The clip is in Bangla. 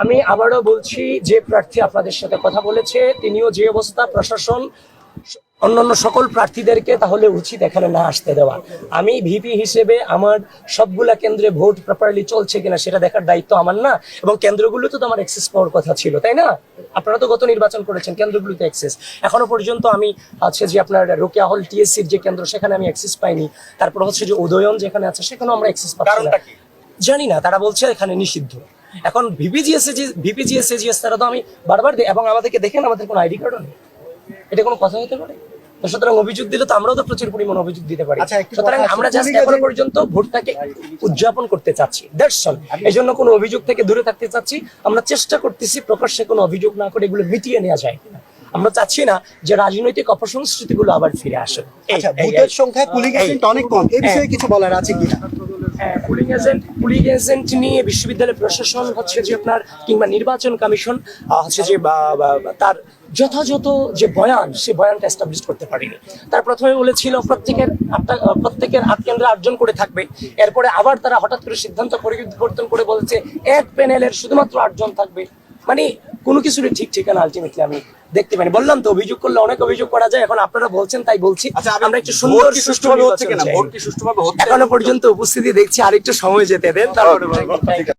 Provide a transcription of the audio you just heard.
আমি আবারও বলছি, যে প্রার্থী আপনাদের সাথে কথা বলেছে তিনিও যে অবস্থা, প্রশাসন অন্যান্য সকল প্রার্থীদেরকে তাহলে উচিত এখানে না আসতে দেওয়া। আমি ভিপি হিসেবে আমার সবগুলা কেন্দ্রে ভোট প্রপারলি চলছে কিনা সেটা দেখার দায়িত্ব আমার না, এবং কেন্দ্রগুলোতে তো আমার অ্যাক্সেস পাওয়ার কথা ছিল, তাই না? আপনারা তো গত নির্বাচন করেছেন, কেন্দ্রগুলোতে অ্যাক্সেস এখনো পর্যন্ত আমি আছে যে আপনার রোকেয়া হল টিএসসির যে কেন্দ্র, সেখানে আমি অ্যাক্সেস পাইনি। তারপর হচ্ছে যে উদয়ন যেখানে আছে সেখানেও আমরা অ্যাক্সেস পাচ্ছি না। জানি না, তারা বলছে এখানে নিষিদ্ধ। এখন ভিপিজিএস তারা তো আমি বারবার এবং আমাদেরকে দেখেন আমাদের কোনো আইডি কার্ডও নেই, এটা কোনো কথা হতে পারে? তো সুতরাং অভিযোগ দিলে তো আমরাও তো প্রচুর পরিমাণ অভিযোগ দিতে পারি। সুতরাং আমরা জাস্ট এখনো পর্যন্ত ভোটটাকে উদযাপন করতে চাচ্ছি, দ্যাটস অল। এই জন্য কোনো অভিযোগ থেকে দূরে থাকতে চাচ্ছি। আমরা চেষ্টা করতেছি প্রকাশ্যে কোনো অভিযোগ না করে এগুলো মিটিয়ে নেওয়া যায় কিনা। আমরা চাচ্ছি না যে রাজনৈতিক অপসংস্কৃতি গুলো আবার ফিরে আসে। ভোটের সংখ্যায় পুলিং এজেন্ট অনেক কম, এই বিষয়ে কিছু বলার আছে কিনা? পুলিং এজেন্ট নিয়ে বিশ্ববিদ্যালয় প্রশাসন হচ্ছে যে আপনার কিংবা নির্বাচন কমিশন হচ্ছে যে তার যথাযথ যে বয়ান, সে বয়ানটা এস্টাবলিশ করতে পারেনি। তার প্রথমে বলেছিল প্রত্যেকের 8 কেন্দ্রে 8 জন করে থাকবে, এরপরে আবার তারা হঠাৎ করে সিদ্ধান্ত পরিবর্তন করে বলেছে এক প্যানেলের শুধুমাত্র 8 জন থাকবে। মানে কোনো কিছুরই ঠিক ঠিকানা আলটিমেটলি আমি দেখতে পাইনি। বললাম তো, অভিযোগ করলে অনেক অভিযোগ করা যায়, এখন আপনারা বলছেন তাই বলছি। আমরা একটু সুন্দর সুষ্ঠুভাবে হচ্ছে কিনা, এখনো পর্যন্ত উপস্থিতি দেখছি, আরেকটু সময় যেতে দেন তারপরে।